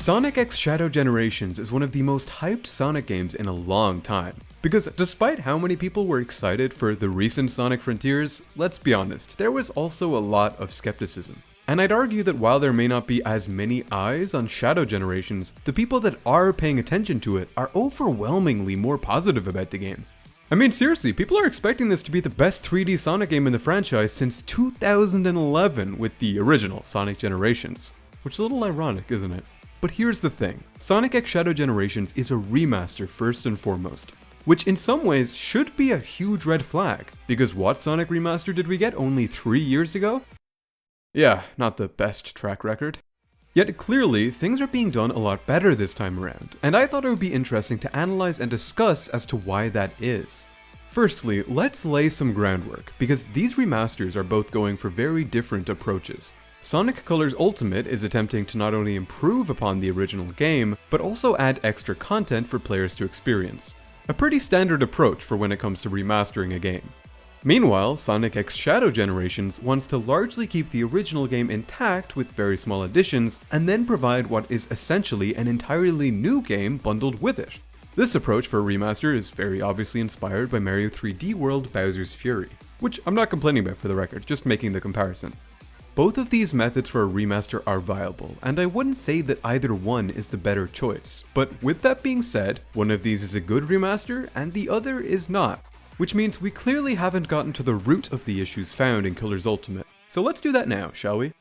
Sonic X Shadow Generations is one of the most hyped Sonic games in a long time. Because despite how many people were excited for the recent Sonic Frontiers, let's be honest, there was also a lot of skepticism. And I'd argue that while there may not be as many eyes on Shadow Generations, the people that are paying attention to it are overwhelmingly more positive about the game. I mean, seriously, people are expecting this to be the best 3D Sonic game in the franchise since 2011 with the original Sonic Generations. Which is a little ironic, isn't it? But here's the thing, Sonic X Shadow Generations is a remaster first and foremost, which in some ways should be a huge red flag, because what Sonic remaster did we get only 3 years ago? Yeah, not the best track record. Yet clearly, things are being done a lot better this time around, and I thought it would be interesting to analyze and discuss as to why that is. Firstly, let's lay some groundwork, because these remasters are both going for very different approaches. Sonic Colors Ultimate is attempting to not only improve upon the original game, but also add extra content for players to experience. A pretty standard approach for when it comes to remastering a game. Meanwhile, Sonic X Shadow Generations wants to largely keep the original game intact with very small additions, and then provide what is essentially an entirely new game bundled with it. This approach for a remaster is very obviously inspired by Mario 3D World Bowser's Fury, which I'm not complaining about for the record, just making the comparison. Both of these methods for a remaster are viable, and I wouldn't say that either one is the better choice. But with that being said, one of these is a good remaster and the other is not, which means we clearly haven't gotten to the root of the issues found in Colors Ultimate. So let's do that now, shall we?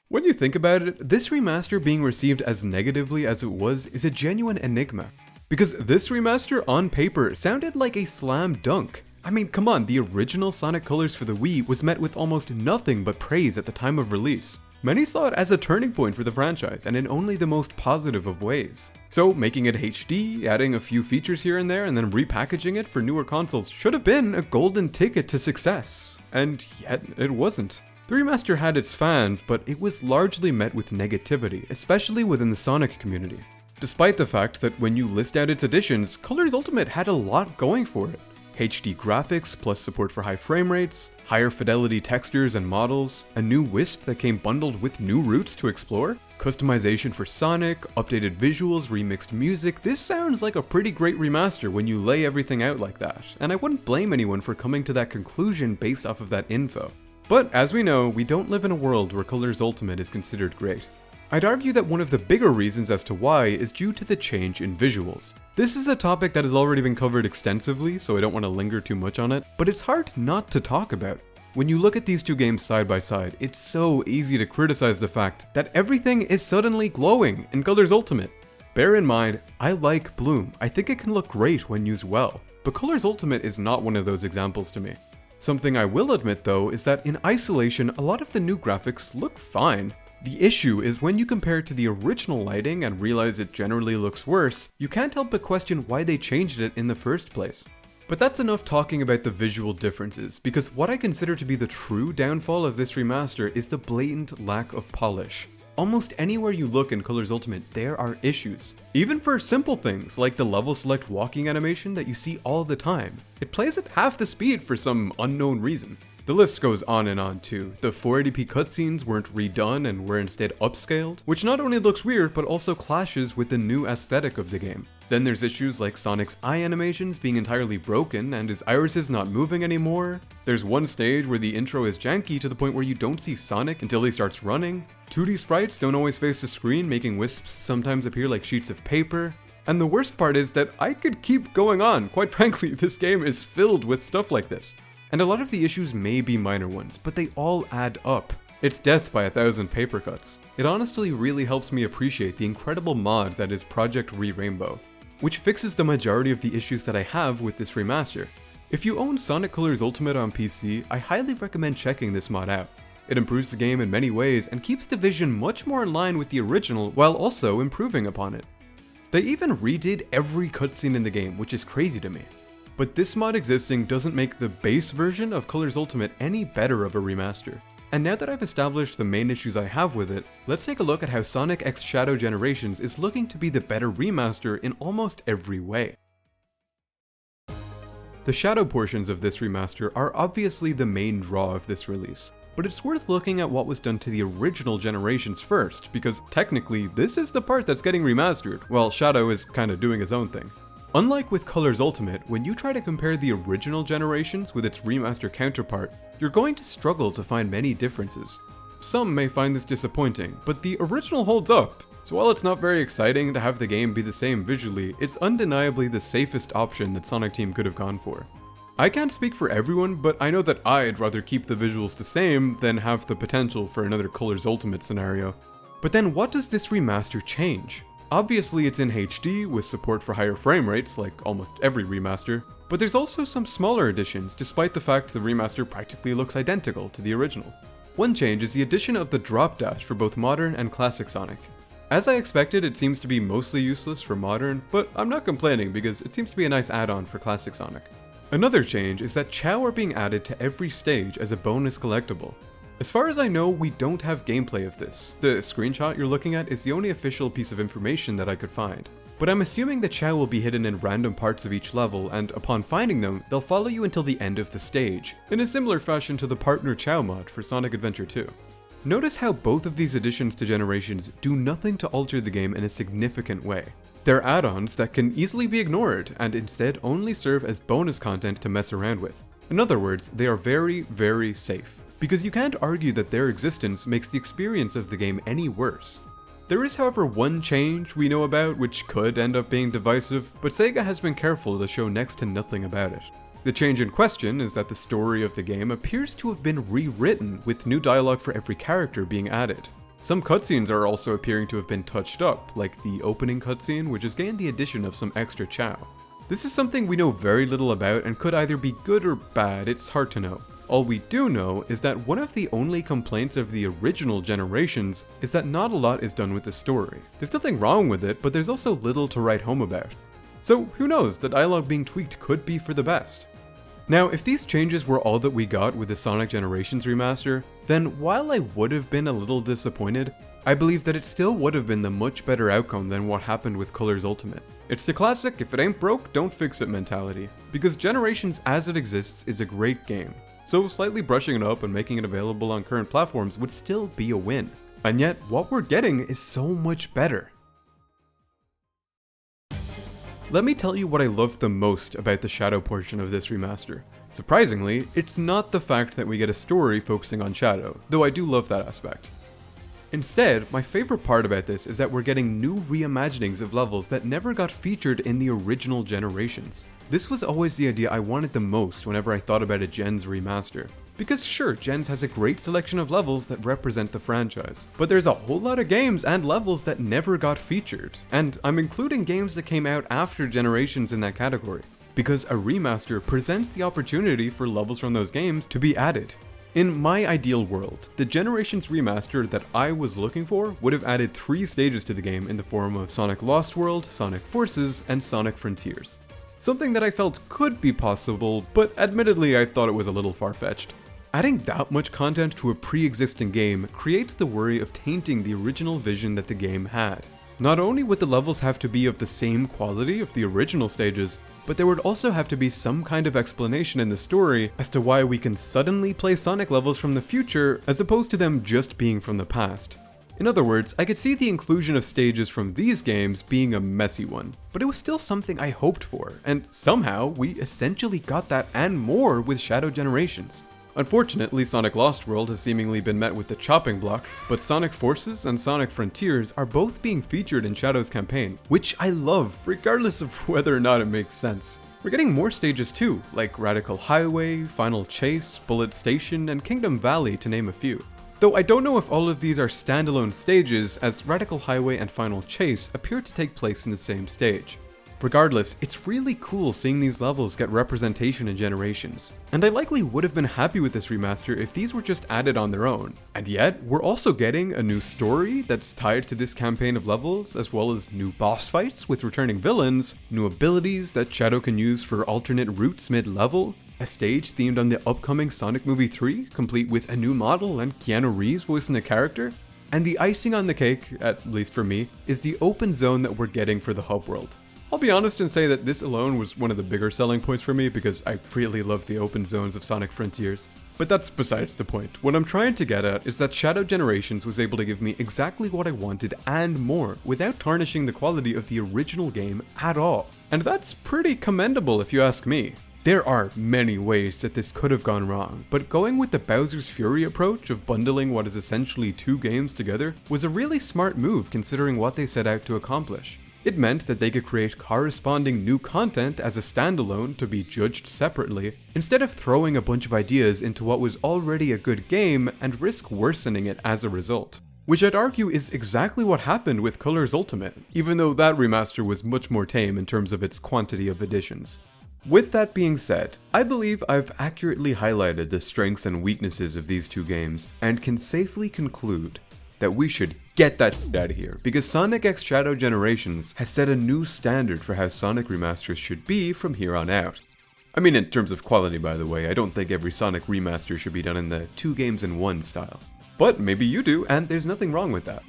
When you think about it, this remaster being received as negatively as it was is a genuine enigma. Because this remaster on paper sounded like a slam dunk. I mean, come on, the original Sonic Colors for the Wii was met with almost nothing but praise at the time of release. Many saw it as a turning point for the franchise, and in only the most positive of ways. So making it HD, adding a few features here and there, and then repackaging it for newer consoles should have been a golden ticket to success. And yet, it wasn't. The remaster had its fans, but it was largely met with negativity, especially within the Sonic community. Despite the fact that when you list out its additions, Colors Ultimate had a lot going for it. HD graphics plus support for high frame rates, higher fidelity textures and models, a new Wisp that came bundled with new routes to explore, customization for Sonic, updated visuals, remixed music. This sounds like a pretty great remaster when you lay everything out like that, and I wouldn't blame anyone for coming to that conclusion based off of that info. But as we know, we don't live in a world where Colors Ultimate is considered great. I'd argue that one of the bigger reasons as to why is due to the change in visuals. This is a topic that has already been covered extensively, so I don't want to linger too much on it, but it's hard not to talk about. When you look at these two games side by side, it's so easy to criticize the fact that everything is suddenly glowing in Colors Ultimate. Bear in mind, I like Bloom. I think it can look great when used well, but Colors Ultimate is not one of those examples to me. Something I will admit though is that in isolation, a lot of the new graphics look fine. The issue is when you compare it to the original lighting and realize it generally looks worse, you can't help but question why they changed it in the first place. But that's enough talking about the visual differences, because what I consider to be the true downfall of this remaster is the blatant lack of polish. Almost anywhere you look in Colors Ultimate, there are issues. Even for simple things like the level select walking animation that you see all the time. It plays at half the speed for some unknown reason. The list goes on and on too. The 480p cutscenes weren't redone and were instead upscaled, which not only looks weird but also clashes with the new aesthetic of the game. Then there's issues like Sonic's eye animations being entirely broken and his irises not moving anymore. There's one stage where the intro is janky to the point where you don't see Sonic until he starts running. 2D sprites don't always face the screen, making wisps sometimes appear like sheets of paper. And the worst part is that I could keep going on. Quite frankly, this game is filled with stuff like this. And a lot of the issues may be minor ones, but they all add up. It's death by 1,000 paper cuts. It honestly really helps me appreciate the incredible mod that is Project Re-Rainbow, which fixes the majority of the issues that I have with this remaster. If you own Sonic Colors Ultimate on PC, I highly recommend checking this mod out. It improves the game in many ways and keeps the vision much more in line with the original while also improving upon it. They even redid every cutscene in the game, which is crazy to me. But this mod existing doesn't make the base version of Colors Ultimate any better of a remaster. And now that I've established the main issues I have with it, let's take a look at how Sonic X Shadow Generations is looking to be the better remaster in almost every way. The shadow portions of this remaster are obviously the main draw of this release. but it's worth looking at what was done to the original generations first, because technically this is the part that's getting remastered, while Shadow is kinda doing his own thing. Unlike with Colors Ultimate, when you try to compare the original generations with its remaster counterpart, you're going to struggle to find many differences. Some may find this disappointing, but the original holds up. So while it's not very exciting to have the game be the same visually, it's undeniably the safest option that Sonic Team could have gone for. I can't speak for everyone, but I know that I'd rather keep the visuals the same than have the potential for another Colors Ultimate scenario. But then what does this remaster change? Obviously it's in HD with support for higher frame rates like almost every remaster, but there's also some smaller additions despite the fact the remaster practically looks identical to the original. One change is the addition of the drop dash for both modern and classic Sonic. As I expected, it seems to be mostly useless for modern, but I'm not complaining because it seems to be a nice add-on for classic Sonic. Another change is that Chow are being added to every stage as a bonus collectible. As far as I know, we don't have gameplay of this. The screenshot you're looking at is the only official piece of information that I could find. But I'm assuming the Chow will be hidden in random parts of each level, and upon finding them, they'll follow you until the end of the stage, in a similar fashion to the Partner Chow mod for Sonic Adventure 2. Notice how both of these additions to Generations do nothing to alter the game in a significant way. They're add-ons that can easily be ignored, and instead only serve as bonus content to mess around with. In other words, they are very, very safe, because you can't argue that their existence makes the experience of the game any worse. There is however one change we know about which could end up being divisive, but Sega has been careful to show next to nothing about it. The change in question is that the story of the game appears to have been rewritten, with new dialogue for every character being added. Some cutscenes are also appearing to have been touched up, like the opening cutscene, which has gained the addition of some extra Chow. This is something we know very little about and could either be good or bad, it's hard to know. All we do know is that one of the only complaints of the original Generations is that not a lot is done with the story. There's nothing wrong with it, but there's also little to write home about. So who knows, the dialogue being tweaked could be for the best. Now, if these changes were all that we got with the Sonic Generations remaster, then while I would have been a little disappointed, I believe that it still would have been the much better outcome than what happened with Colors Ultimate. It's the classic, if it ain't broke, don't fix it mentality, because Generations as it exists is a great game, so slightly brushing it up and making it available on current platforms would still be a win. And yet, what we're getting is so much better. Let me tell you what I loved the most about the Shadow portion of this remaster. Surprisingly, it's not the fact that we get a story focusing on Shadow, though I do love that aspect. Instead, my favorite part about this is that we're getting new reimaginings of levels that never got featured in the original Generations. This was always the idea I wanted the most whenever I thought about a Gens remaster. Because sure, Gens has a great selection of levels that represent the franchise, but there's a whole lot of games and levels that never got featured, and I'm including games that came out after Generations in that category, because a remaster presents the opportunity for levels from those games to be added. In my ideal world, the Generations remaster that I was looking for would have added 3 stages to the game in the form of Sonic Lost World, Sonic Forces, and Sonic Frontiers. Something that I felt could be possible, but admittedly I thought it was a little far-fetched. Adding that much content to a pre-existing game creates the worry of tainting the original vision that the game had. Not only would the levels have to be of the same quality of the original stages, but there would also have to be some kind of explanation in the story as to why we can suddenly play Sonic levels from the future as opposed to them just being from the past. In other words, I could see the inclusion of stages from these games being a messy one, but it was still something I hoped for, and somehow we essentially got that and more with Shadow Generations. Unfortunately, Sonic Lost World has seemingly been met with the chopping block, but Sonic Forces and Sonic Frontiers are both being featured in Shadow's campaign, which I love, regardless of whether or not it makes sense. We're getting more stages too, like Radical Highway, Final Chase, Bullet Station, and Kingdom Valley to name a few. Though I don't know if all of these are standalone stages, as Radical Highway and Final Chase appear to take place in the same stage. Regardless, it's really cool seeing these levels get representation in Generations, and I likely would have been happy with this remaster if these were just added on their own. And yet, we're also getting a new story that's tied to this campaign of levels, as well as new boss fights with returning villains, new abilities that Shadow can use for alternate routes mid-level, a stage themed on the upcoming Sonic Movie 3, complete with a new model and Keanu Reeves voicing the character, and the icing on the cake, at least for me, is the open zone that we're getting for the hub world. I'll be honest and say that this alone was one of the bigger selling points for me because I really love the open zones of Sonic Frontiers. But that's besides the point. What I'm trying to get at is that Shadow Generations was able to give me exactly what I wanted and more without tarnishing the quality of the original game at all. And that's pretty commendable if you ask me. There are many ways that this could have gone wrong, but going with the Bowser's Fury approach of bundling what is essentially two games together was a really smart move considering what they set out to accomplish. It meant that they could create corresponding new content as a standalone to be judged separately, instead of throwing a bunch of ideas into what was already a good game and risk worsening it as a result. Which I'd argue is exactly what happened with Color's Ultimate, even though that remaster was much more tame in terms of its quantity of additions. With that being said, I believe I've accurately highlighted the strengths and weaknesses of these two games, and can safely conclude that we should get that shit out of here, because Sonic X Shadow Generations has set a new standard for how Sonic remasters should be from here on out. I mean, in terms of quality, by the way, I don't think every Sonic remaster should be done in the 2 games in 1 style. But maybe you do, and there's nothing wrong with that.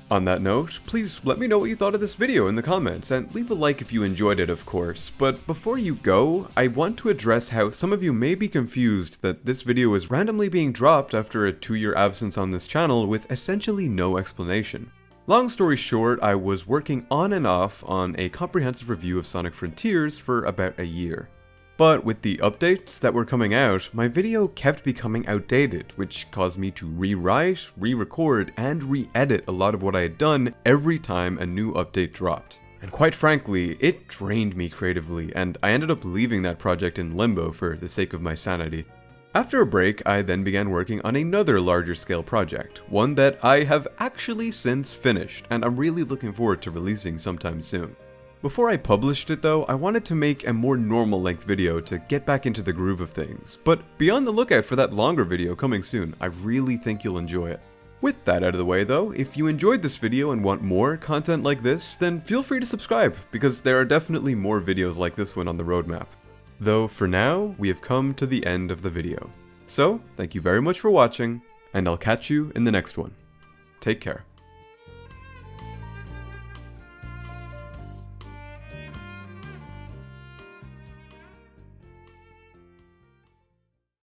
On that note, please let me know what you thought of this video in the comments, and leave a like if you enjoyed it, of course. But before you go, I want to address how some of you may be confused that this video is randomly being dropped after a 2-year absence on this channel with essentially no explanation. Long story short, I was working on and off on a comprehensive review of Sonic Frontiers for about a year. But with the updates that were coming out, my video kept becoming outdated, which caused me to rewrite, re-record, and re-edit a lot of what I had done every time a new update dropped. And quite frankly, it drained me creatively, and I ended up leaving that project in limbo for the sake of my sanity. After a break, I then began working on another larger scale project, one that I have actually since finished, and I'm really looking forward to releasing sometime soon. Before I published it though, I wanted to make a more normal length video to get back into the groove of things, but be on the lookout for that longer video coming soon. I really think you'll enjoy it. With that out of the way though, if you enjoyed this video and want more content like this, then feel free to subscribe, because there are definitely more videos like this one on the roadmap. Though for now, we have come to the end of the video. So, thank you very much for watching, and I'll catch you in the next one. Take care.